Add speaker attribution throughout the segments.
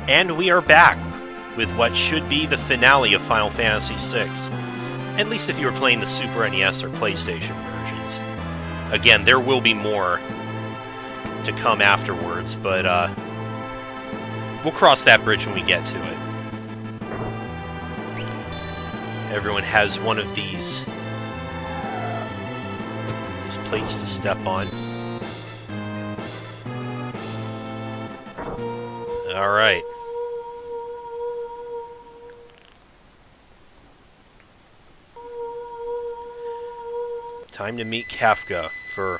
Speaker 1: And we are back with what should be the finale of Final Fantasy VI. At least if you were playing the Super NES or PlayStation versions. Again, there will be more to come afterwards, but we'll cross that bridge when we get to it. Everyone has one of these plates to step on. Alright. Time to meet Kafka, for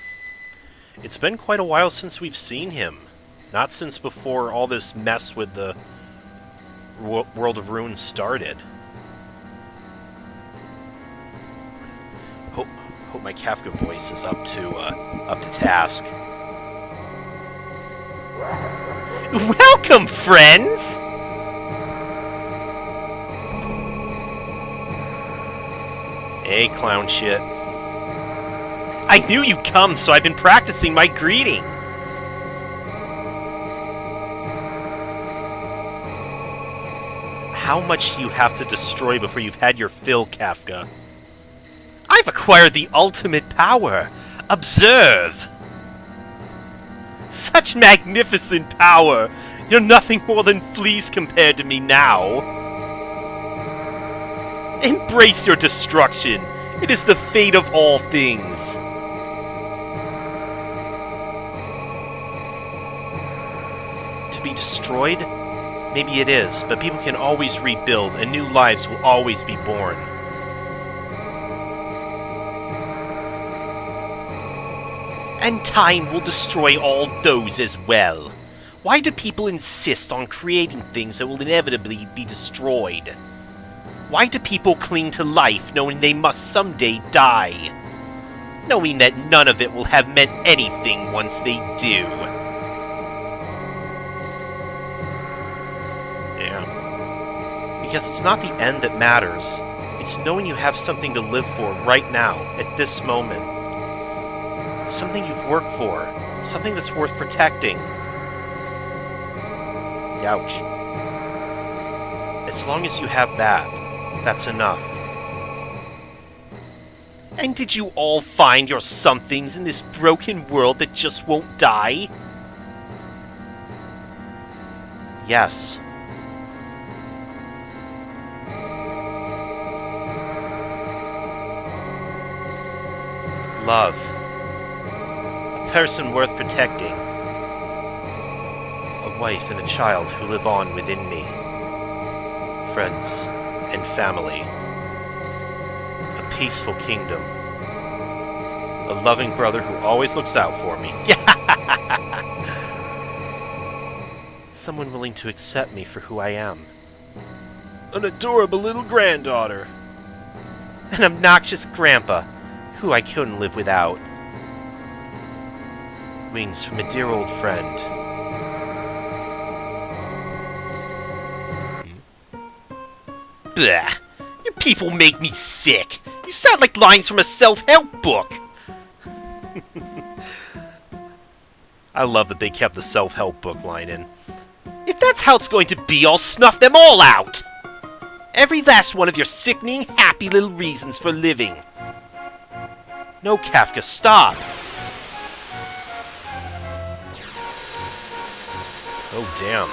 Speaker 1: it's been quite a while since we've seen him. Not since before all this mess with the World of Ruin started. Hope my Kafka voice is up to task. Welcome, friends! Hey, clown shit. I knew you'd come, so I've been practicing my greeting. How much do you have to destroy before you've had your fill, Kafka? I've acquired the ultimate power. Observe! Such magnificent power! You're nothing more than fleas compared to me now. Embrace your destruction. It is the fate of all things. To be destroyed? Maybe it is, but people can always rebuild, and new lives will always be born. And time will destroy all those as well. Why do people insist on creating things that will inevitably be destroyed? Why do people cling to life knowing they must someday die? Knowing that none of it will have meant anything once they do. Yeah. Because it's not the end that matters. It's knowing you have something to live for right now, at this moment. Something you've worked for. Something that's worth protecting. Ouch. As long as you have that, that's enough. And did you all find your somethings in this broken world that just won't die? Yes. Love. A person worth protecting. A wife and a child who live on within me. Friends and family. A peaceful kingdom. A loving brother who always looks out for me. Someone willing to accept me for who I am. An adorable little granddaughter. An obnoxious grandpa who I couldn't live without. Wings from a dear old friend. Blah! You people make me sick! You sound like lines from a self-help book! I love that they kept the self-help book line in. If that's how it's going to be, I'll snuff them all out! Every last one of your sickening, happy little reasons for living. No, Kafka, stop! Oh, damn.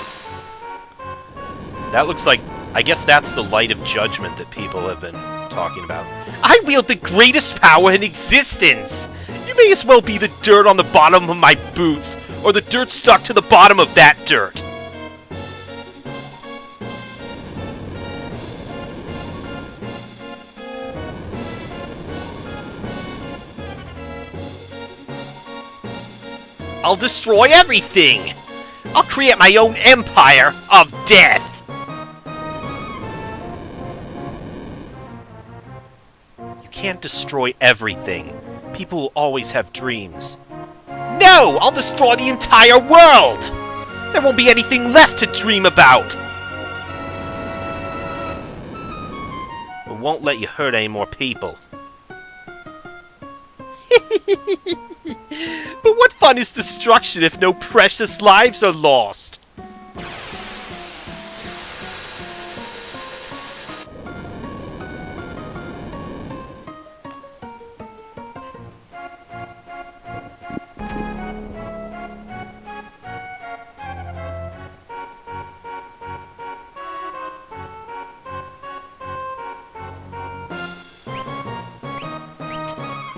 Speaker 1: That looks like... I guess that's the light of judgment that people have been talking about. I wield the greatest power in existence! You may as well be the dirt on the bottom of my boots, or the dirt stuck to the bottom of that dirt. I'll destroy everything! I'll create my own empire of death! Can't destroy everything. People will always have dreams. No! I'll destroy the entire world! There won't be anything left to dream about! I won't let you hurt any more people. But what fun is destruction if no precious lives are lost?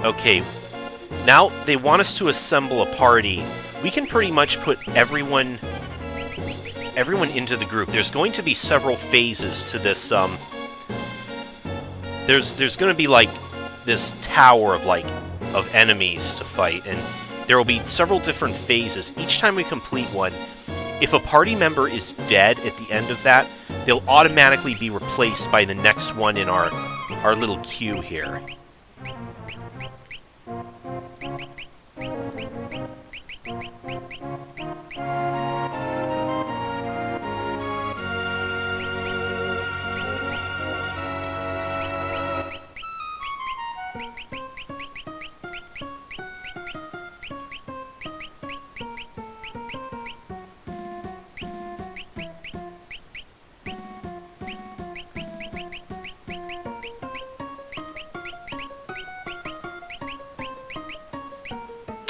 Speaker 1: Okay, now they want us to assemble a party. We can pretty much put everyone into the group. There's going to be several phases to this. There's going to be like this tower of enemies to fight, and there will be several different phases. Each time we complete one, if a party member is dead at the end of that, they'll automatically be replaced by the next one in our little queue here.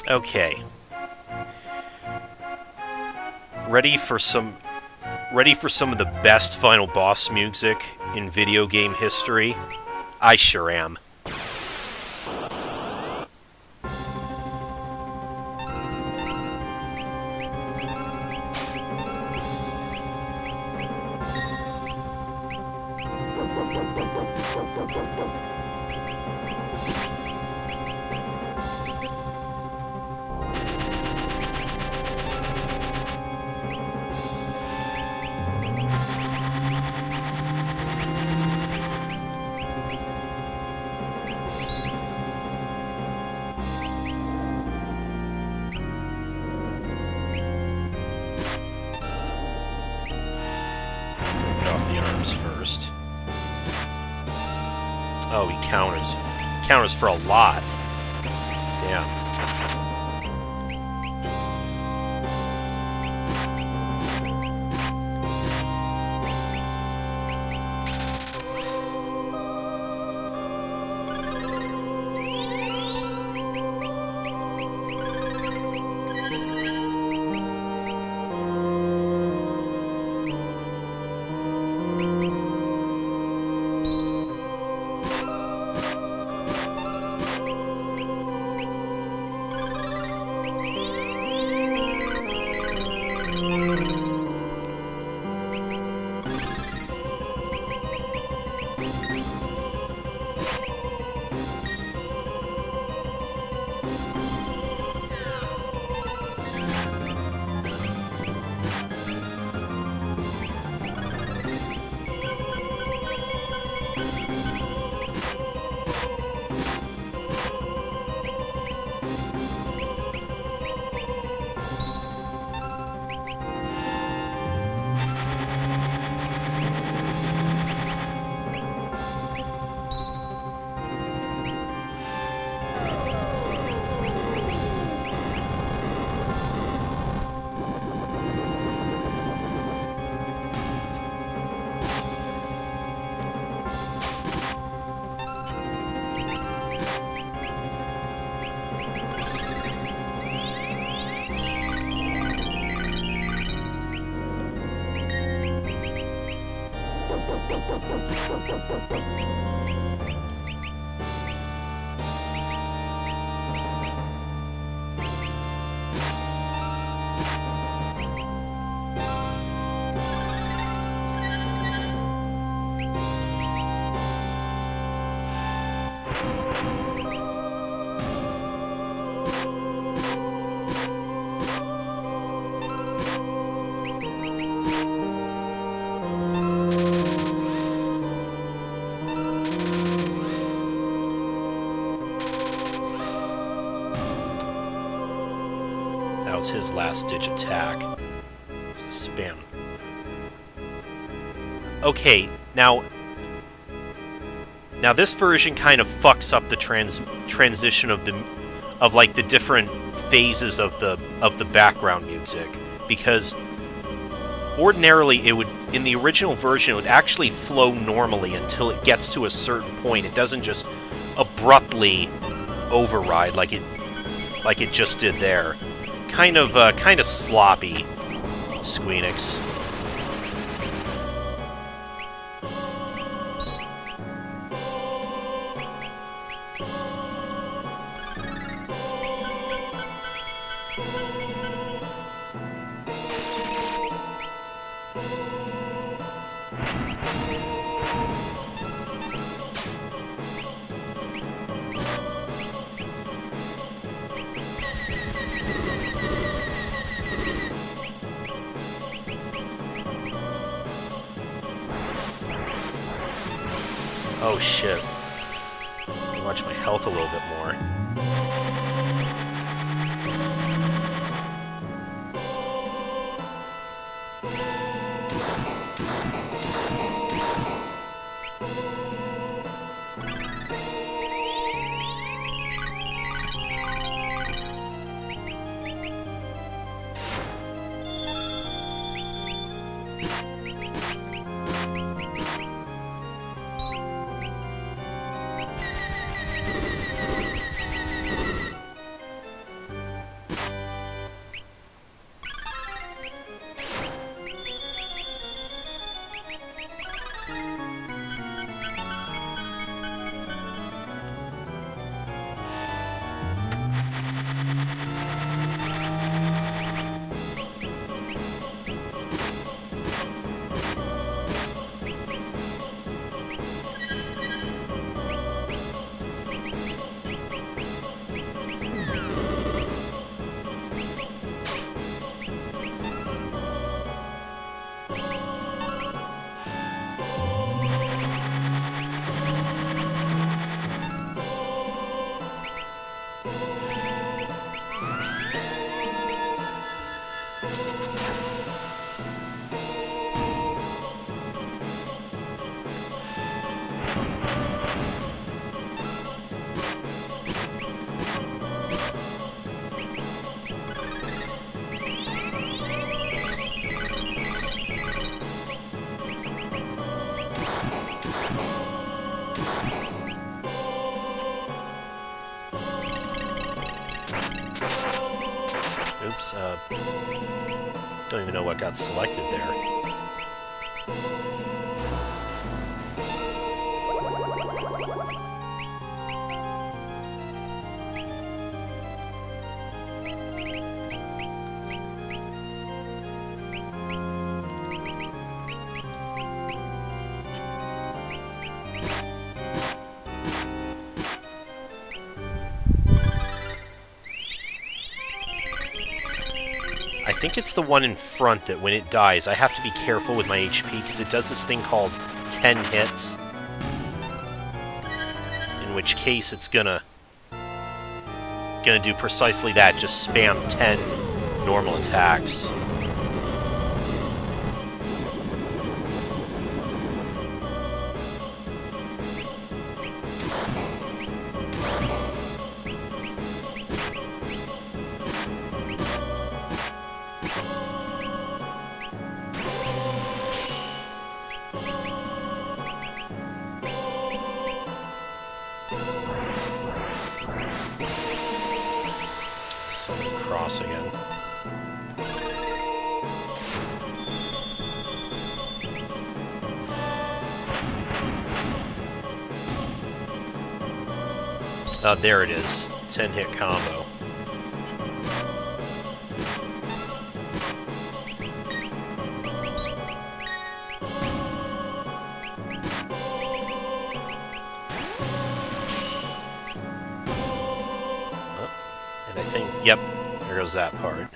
Speaker 1: Okay. Ready for some of the best final boss music in video game history? I sure am. First. Oh, he counters. Counters for a lot. Damn. That was his last-ditch attack. Spam. Okay, now this version kind of fucks up the transition of the different phases of the background music, because ordinarily it would, in the original version, it would actually flow normally until it gets to a certain point. It doesn't just abruptly override like it just did there. Kind of sloppy, Squeenix. Oh shit. Watch my health a little bit more. Oops, don't even know what got selected there. I think it's the one in front that when it dies, I have to be careful with my HP because it does this thing called 10 hits. In which case it's gonna do precisely that, just spam 10 normal attacks. Cross again. There it is. 10-hit combo. Oh, and I think, yep, there goes that part.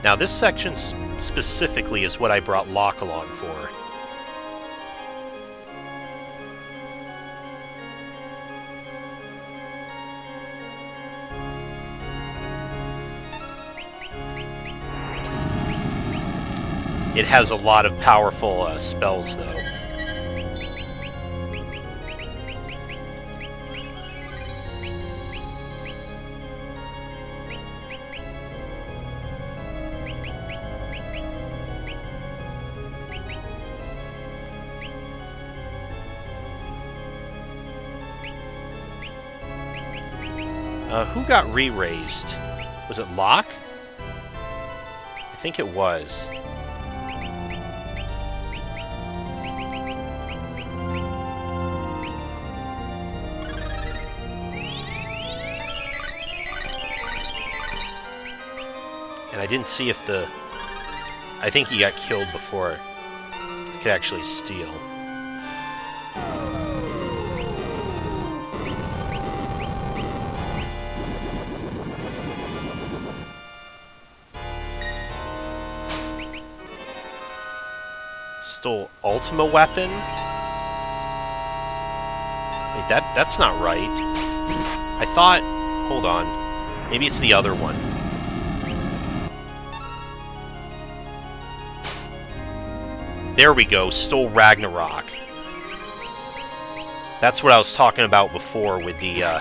Speaker 1: Now, this section specifically is what I brought Locke along for. It has a lot of powerful spells, though. Who got re-raised? Was it Locke? I think it was. I didn't see if the... I think he got killed before I could actually steal. Stole Ultima weapon? Wait, that's not right. I thought... Hold on. Maybe it's the other one. There we go. Stole Ragnarok. That's what I was talking about before with the,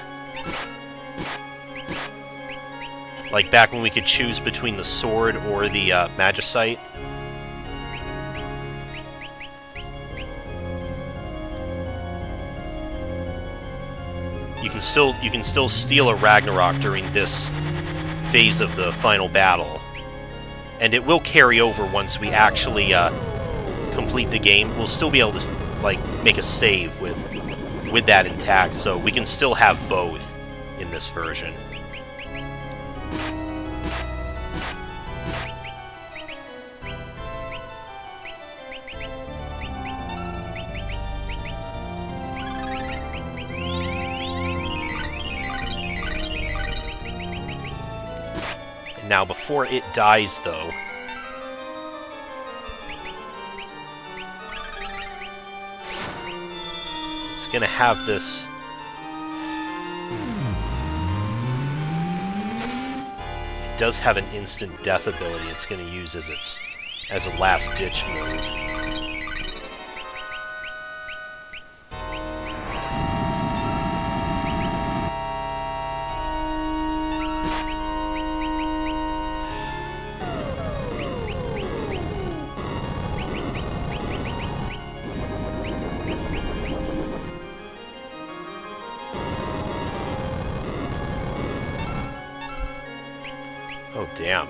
Speaker 1: like, back when we could choose between the sword or the, Magicite. You can still steal a Ragnarok during this phase of the final battle. And it will carry over once we actually, complete the game. We'll still be able to, like, make a save with that intact, so we can still have both in this version. And now, before it dies, though, it's gonna have this... It does have an instant death ability it's gonna use as a last-ditch move. Oh, damn.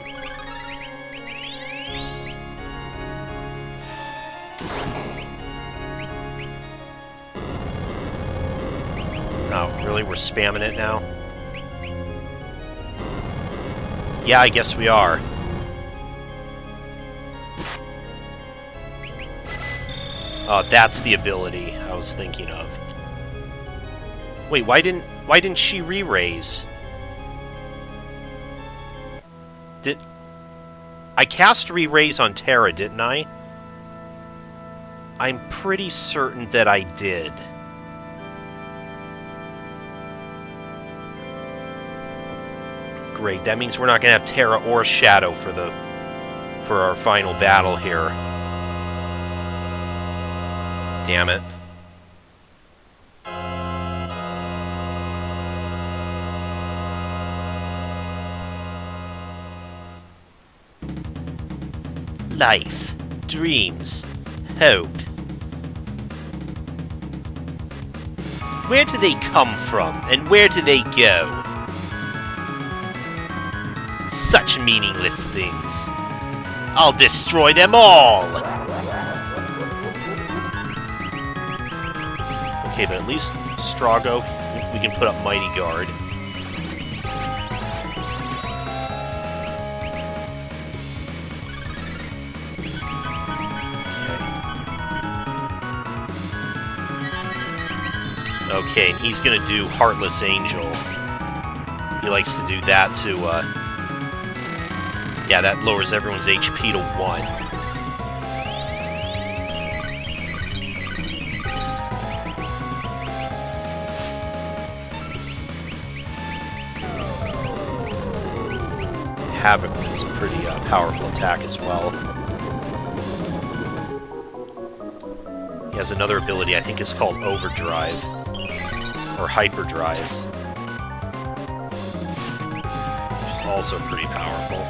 Speaker 1: Oh, really? We're spamming it now? Yeah, I guess we are. Oh, that's the ability I was thinking of. Wait, why didn't she re-raise? I cast re-raise on Terra, didn't I? I'm pretty certain that I did. Great, that means we're not gonna have Terra or Shadow for our final battle here. Damn it. Life, dreams, hope. Where do they come from, and where do they go? Such meaningless things. I'll destroy them all! Okay, but at least Strago, we can put up Mighty Guard. Okay, and he's gonna do Heartless Angel. He likes to do that to, yeah, that lowers everyone's HP to 1. Havoc is a pretty powerful attack as well. He has another ability I think is called Overdrive. Or Hyperdrive. Which is also pretty powerful.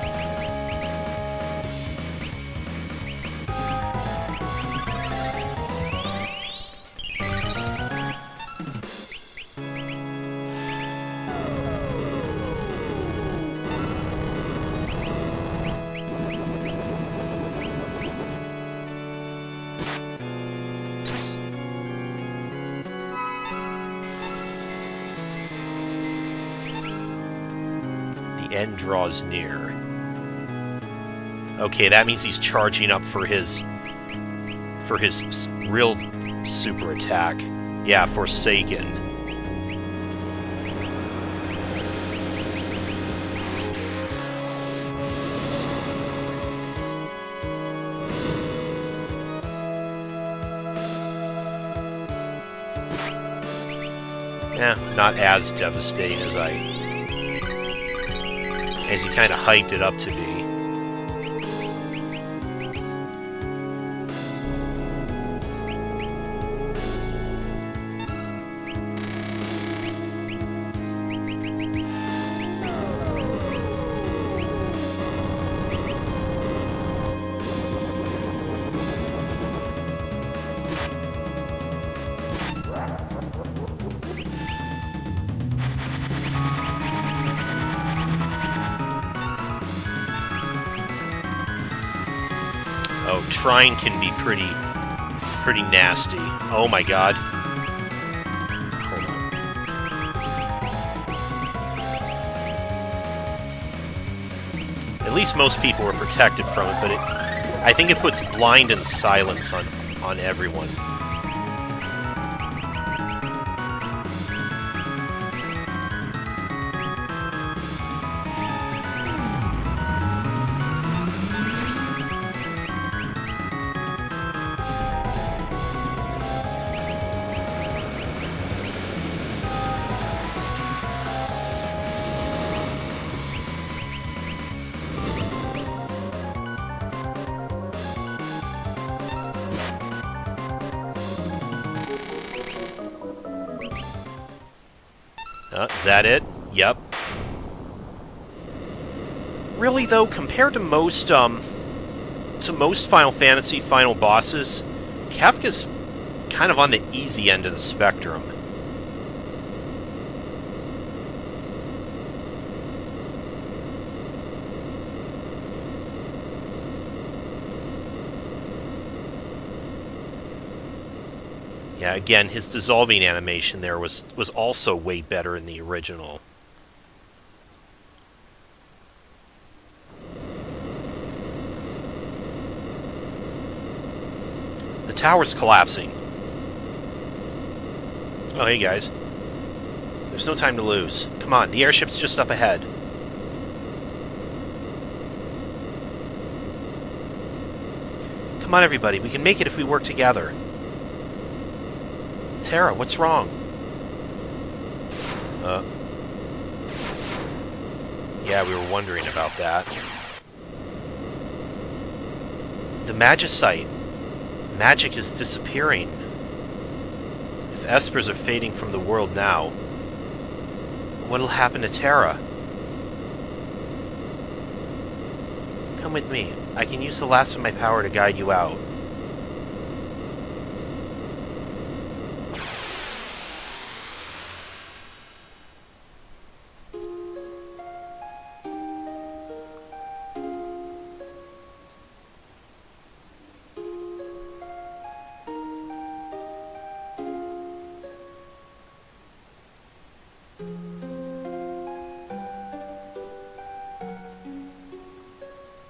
Speaker 1: End draws near. Okay, that means he's charging up for his real super attack. Yeah, Forsaken. Yeah, not as devastating as he kind of hyped it up to be. Oh, Trine can be pretty nasty. Oh my god. Hold on. At least most people are protected from it, but I think it puts blind and silence on everyone. Is that it? Yep. Really, though, compared to most Final Fantasy final bosses, Kefka's kind of on the easy end of the spectrum. Yeah, again, his dissolving animation there was also way better in the original. The tower's collapsing. Oh, hey guys. There's no time to lose. Come on, the airship's just up ahead. Come on, everybody, we can make it if we work together. Terra, what's wrong? Yeah, we were wondering about that. The Magicite. Magic is disappearing. If Espers are fading from the world now, what'll happen to Terra? Come with me. I can use the last of my power to guide you out.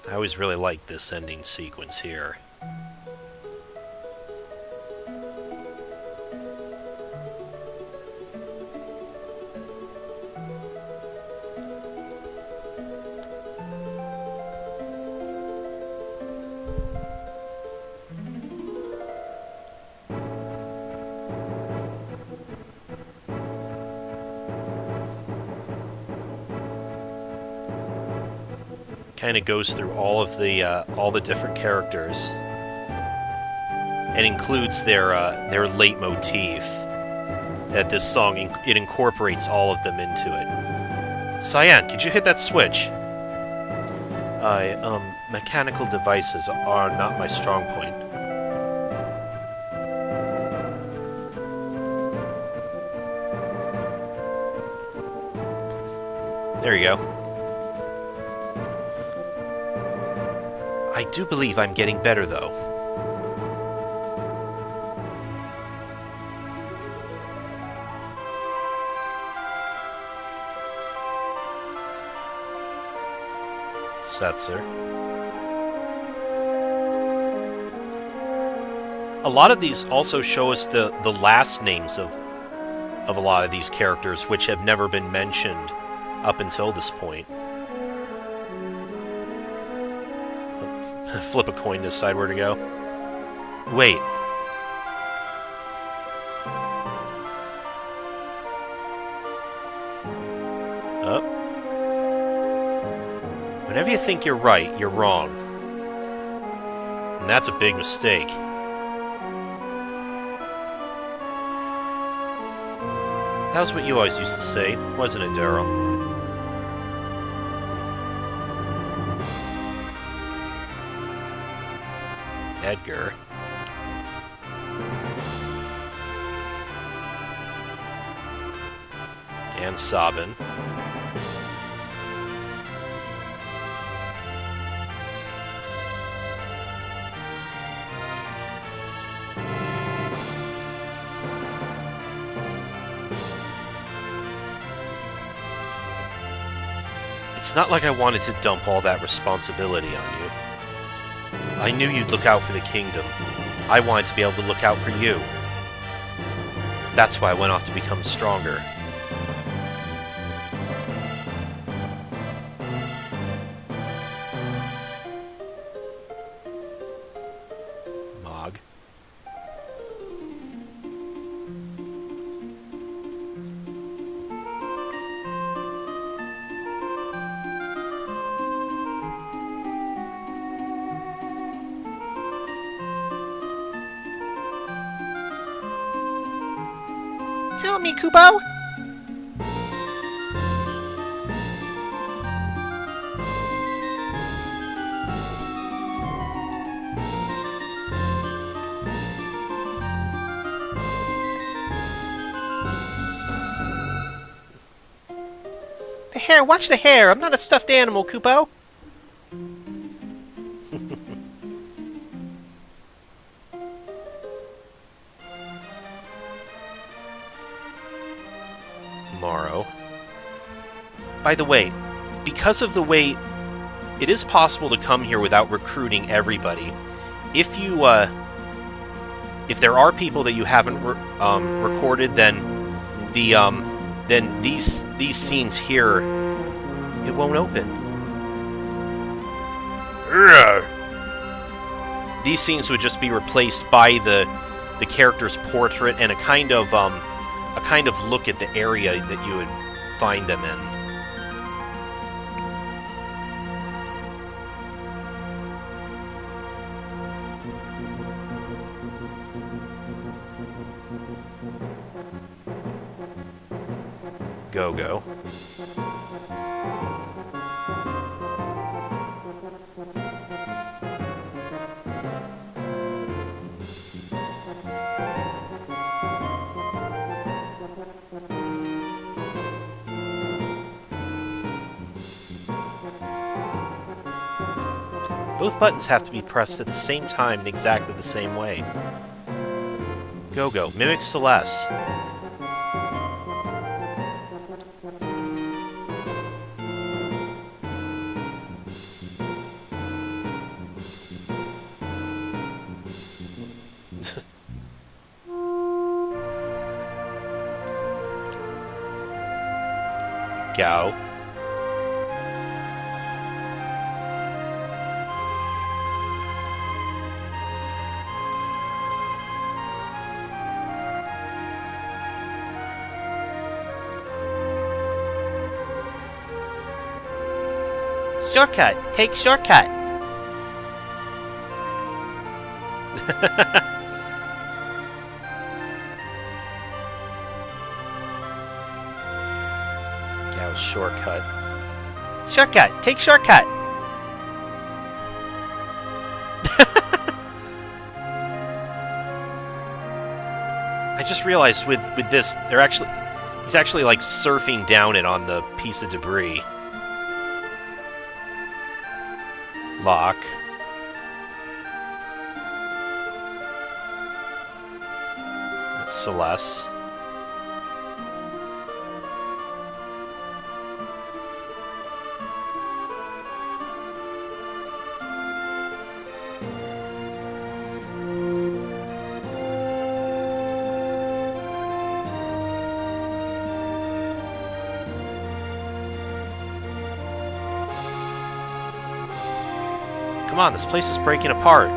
Speaker 1: I always really like this ending sequence here. Kind of goes through all the different characters and includes their leitmotif. That this song it incorporates all of them into it. Cyan, could you hit that switch? Mechanical devices are not my strong point. There you go. I do believe I'm getting better, though. Setzer. A lot of these also show us the last names of a lot of these characters, which have never been mentioned up until this point. Flip a coin to decide where to go. Wait. Up. Whenever you think you're right, you're wrong. And that's a big mistake. That was what you always used to say, wasn't it, Daryl? Edgar. And Sabin. It's not like I wanted to dump all that responsibility on you. I knew you'd look out for the kingdom. I wanted to be able to look out for you. That's why I went off to become stronger. Mog. Help me, Kubo! The hair, watch the hair! I'm not a stuffed animal, Kubo! Tomorrow. By the way, because of the way it is possible to come here without recruiting everybody, if you if there are people that you haven't recorded, then these scenes here, it won't open. These scenes would just be replaced by the character's portrait and a kind of look at the area that you would find them in. Go. Both buttons have to be pressed at the same time in exactly the same way. Go. Mimic Celeste. Gao. Shortcut! Take shortcut! Gao's shortcut. Shortcut! Take shortcut! I just realized with this, he's actually like surfing down it on the piece of debris. Lock. That's Celeste. on, this place is breaking apart.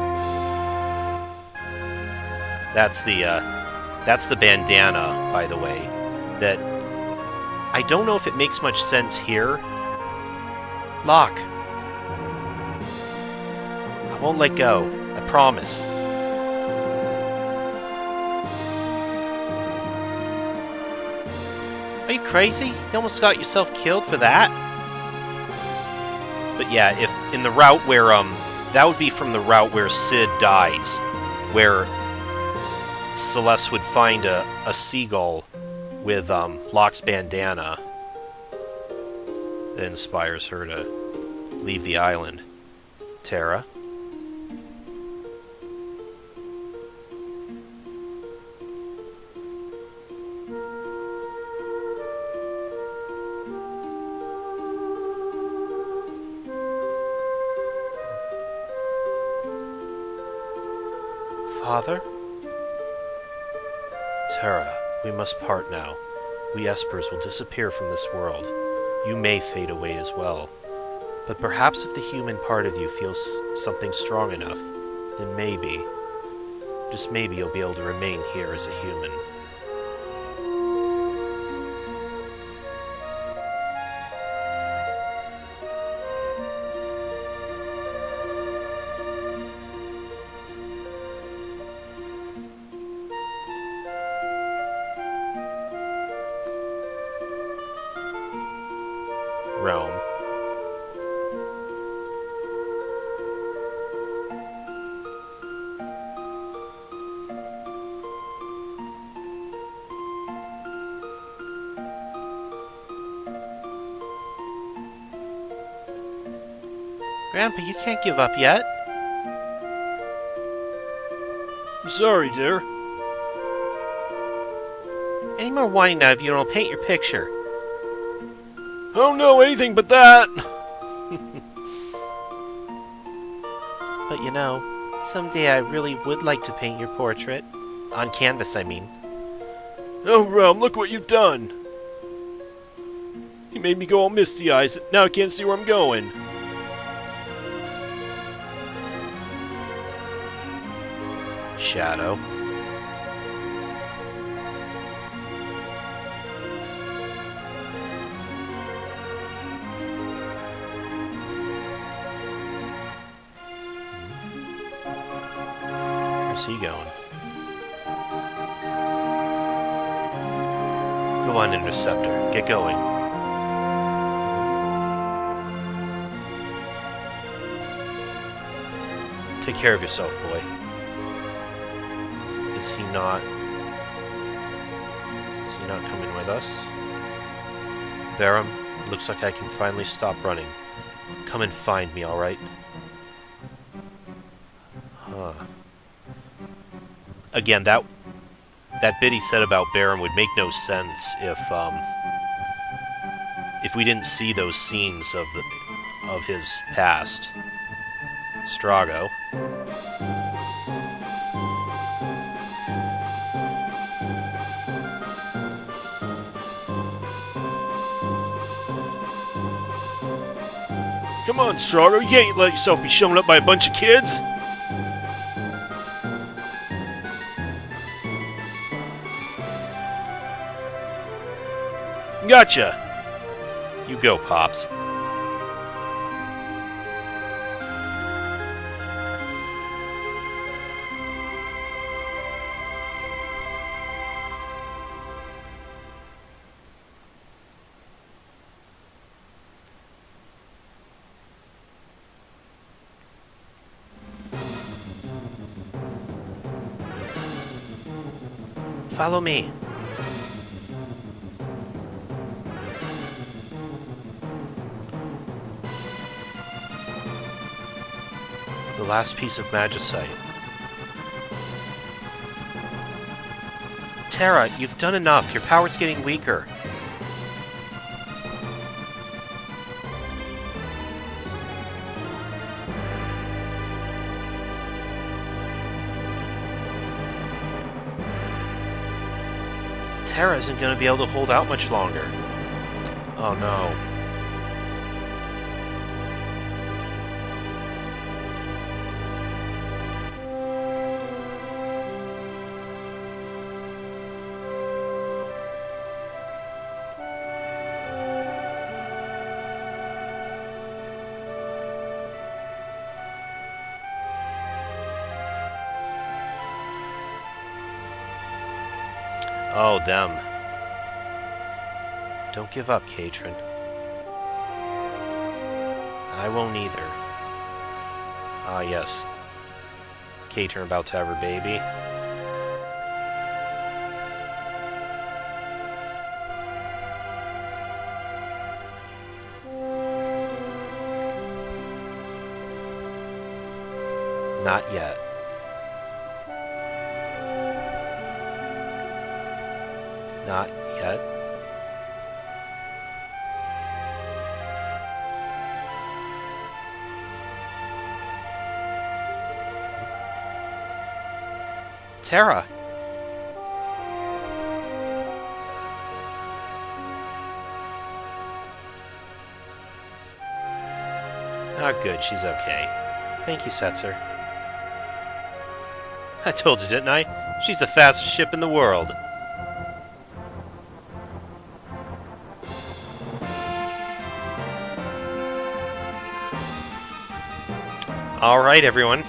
Speaker 1: That's the bandana, by the way. That I don't know if it makes much sense here. Locke. I won't let go. I promise. Are you crazy? You almost got yourself killed for that? But yeah, if in the route where, that would be from the route where Sid dies, where Celeste would find a seagull with, Locke's bandana that inspires her to leave the island. Tara? Father? Tara, we must part now. We Espers will disappear from this world. You may fade away as well. But perhaps if the human part of you feels something strong enough, then maybe, just maybe you'll be able to remain here as a human. Realm. Grandpa, you can't give up yet.
Speaker 2: I'm sorry, dear.
Speaker 1: Any more whining out of you and I'll paint your picture.
Speaker 2: I don't know anything but that.
Speaker 1: But you know, someday I really would like to paint your portrait. On canvas, I mean.
Speaker 2: Oh, Realm, look what you've done. You made me go all misty-eyed. Now I can't see where I'm going.
Speaker 1: Shadow. Where's he going? Go on, Interceptor. Get going. Take care of yourself, boy. Is he not coming with us? Barum, looks like I can finally stop running. Come and find me, alright? Huh. Again, that bit he said about Barum would make no sense if we didn't see those scenes of his past. Strago.
Speaker 2: Come on, Strago, you can't let yourself be shown up by a bunch of kids.
Speaker 1: Gotcha! You go, Pops. Follow me. The last piece of magicite. Tara, you've done enough. Your power's getting weaker. Tara isn't going to be able to hold out much longer. Oh no. Oh, them. Don't give up, Katrin. I won't either. Ah, yes. Katrin about to have her baby. Not yet. Not yet. Tara! Oh, good. She's okay. Thank you, Setzer. I told you, didn't I? She's the fastest ship in the world. Alright, everyone.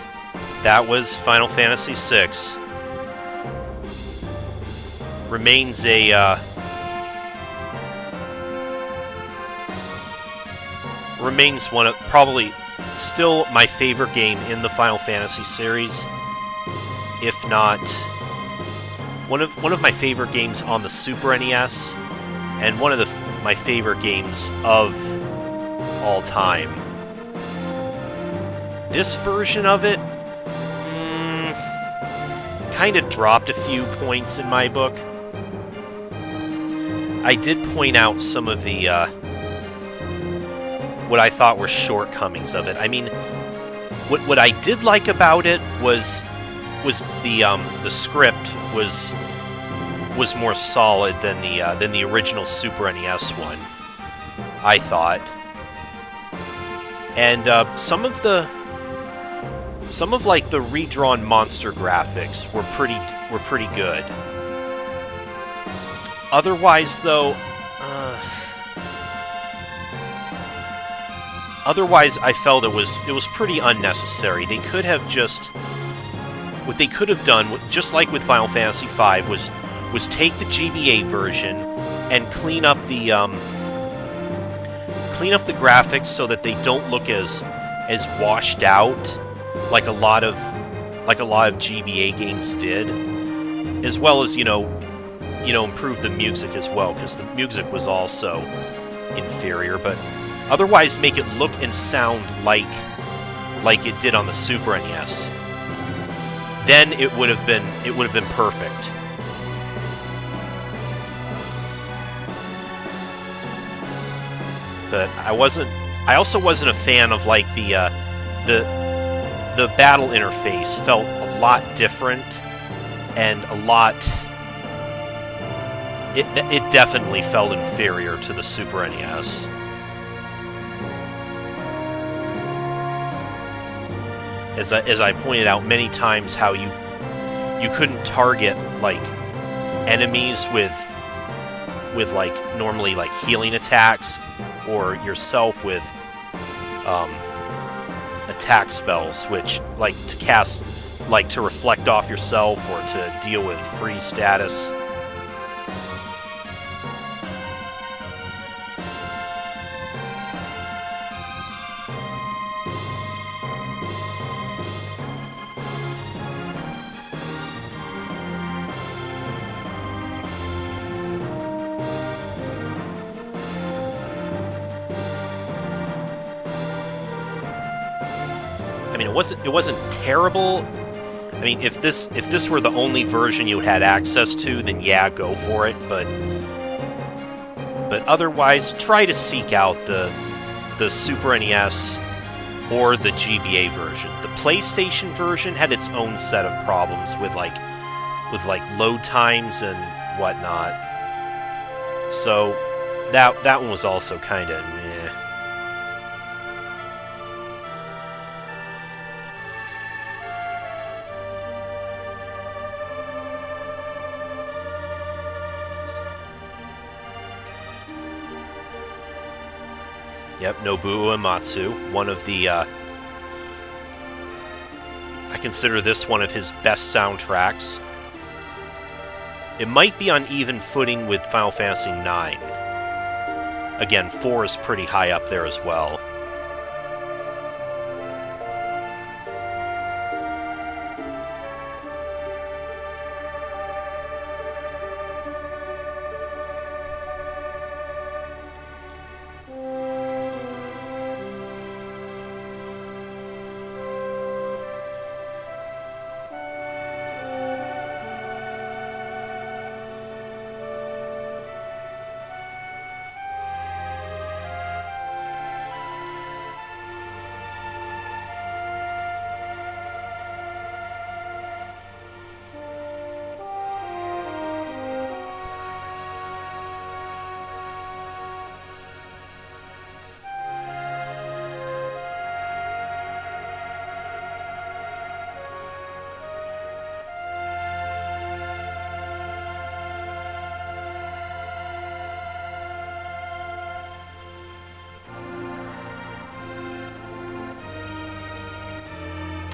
Speaker 1: That was Final Fantasy VI. Remains a, remains one of, probably, still my favorite game in the Final Fantasy series. If not, one of my favorite games on the Super NES, and one of my favorite games of all time. This version of it kind of dropped a few points in my book. I did point out some of the what I thought were shortcomings of it. I mean, what I did like about it was the script was more solid than the original Super NES one, I thought. And some of like the redrawn monster graphics were pretty good. Otherwise, though, I felt it was pretty unnecessary. They could have just, what they could have done, just like with Final Fantasy V, was take the GBA version and clean up the graphics so that they don't look as washed out like a lot of GBA games did, as well as improve the music as well, because the music was also inferior, but otherwise make it look and sound like it did on the Super NES. Then it would have been perfect. But I also wasn't a fan of like the battle interface. Felt a lot different and a lot. It definitely felt inferior to the Super NES. As I pointed out many times, how you couldn't target like enemies with like normally like healing attacks, or yourself with attack spells, which like to cast, like to reflect off yourself or to deal with freeze status. I mean, it wasn't terrible. I mean, if this were the only version you had access to, then yeah, go for it. But otherwise, try to seek out the Super NES or the GBA version. The PlayStation version had its own set of problems with like load times and whatnot. So that one was also kind of meh. Yep, Nobuo Uematsu, one of the, I consider this one of his best soundtracks. It might be on even footing with Final Fantasy IX. Again, 4 is pretty high up there as well.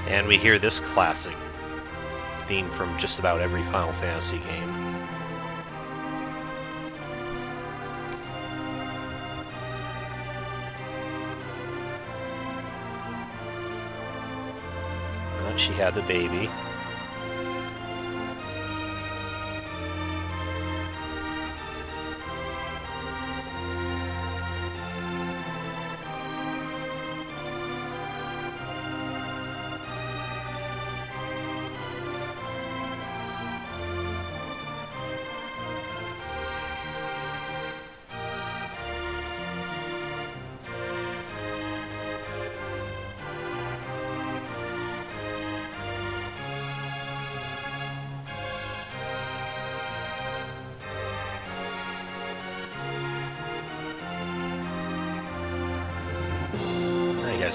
Speaker 1: And we hear this classic theme from just about every Final Fantasy game. She had the baby.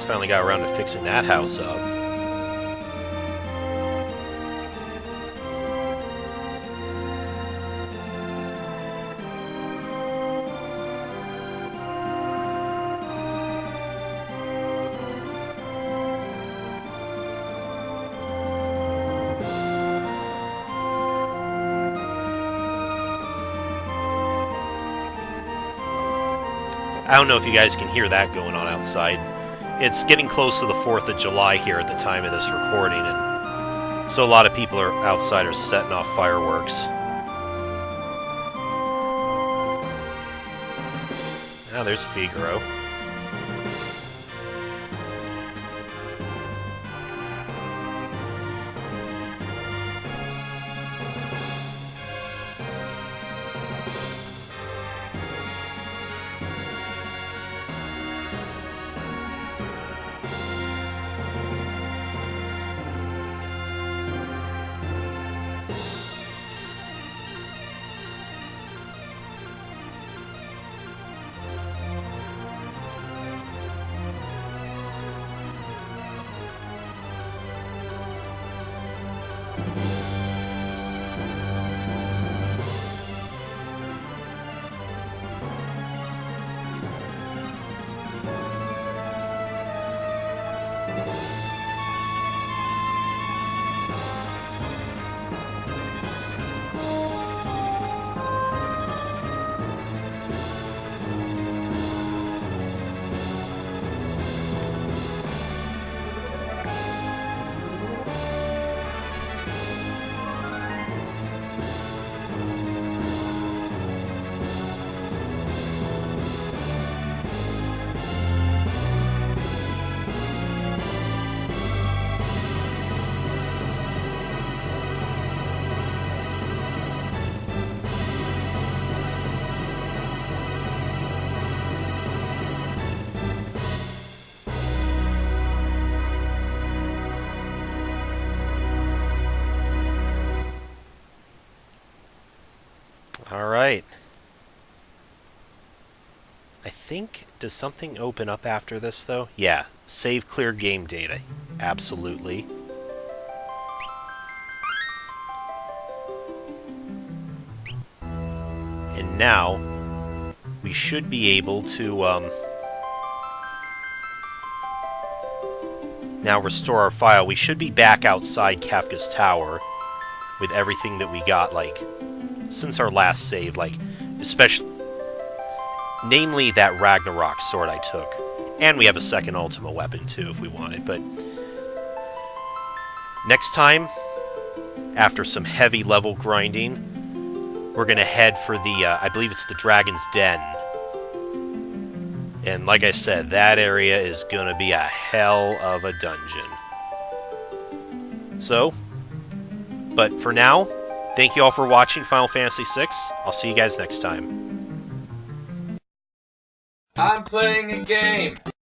Speaker 1: Finally got around to fixing that house up. I don't know if you guys can hear that going on outside. It's getting close to the 4th of July here at the time of this recording, and so a lot of people are outside are setting off fireworks. Ah, there's Figaro. Alright. I think, does something open up after this, though? Yeah. Save clear game data. Absolutely. And now, we should be able to, now restore our file. We should be back outside Kafka's tower with everything that we got, like, since our last save, like, especially... Namely, that Ragnarok sword I took. And we have a second ultimate weapon, too, if we wanted, but... Next time, after some heavy level grinding, we're gonna head for the, I believe it's the Dragon's Den. And like I said, that area is gonna be a hell of a dungeon. So, but for now, thank you all for watching Final Fantasy VI. I'll see you guys next time.
Speaker 3: I'm playing a game.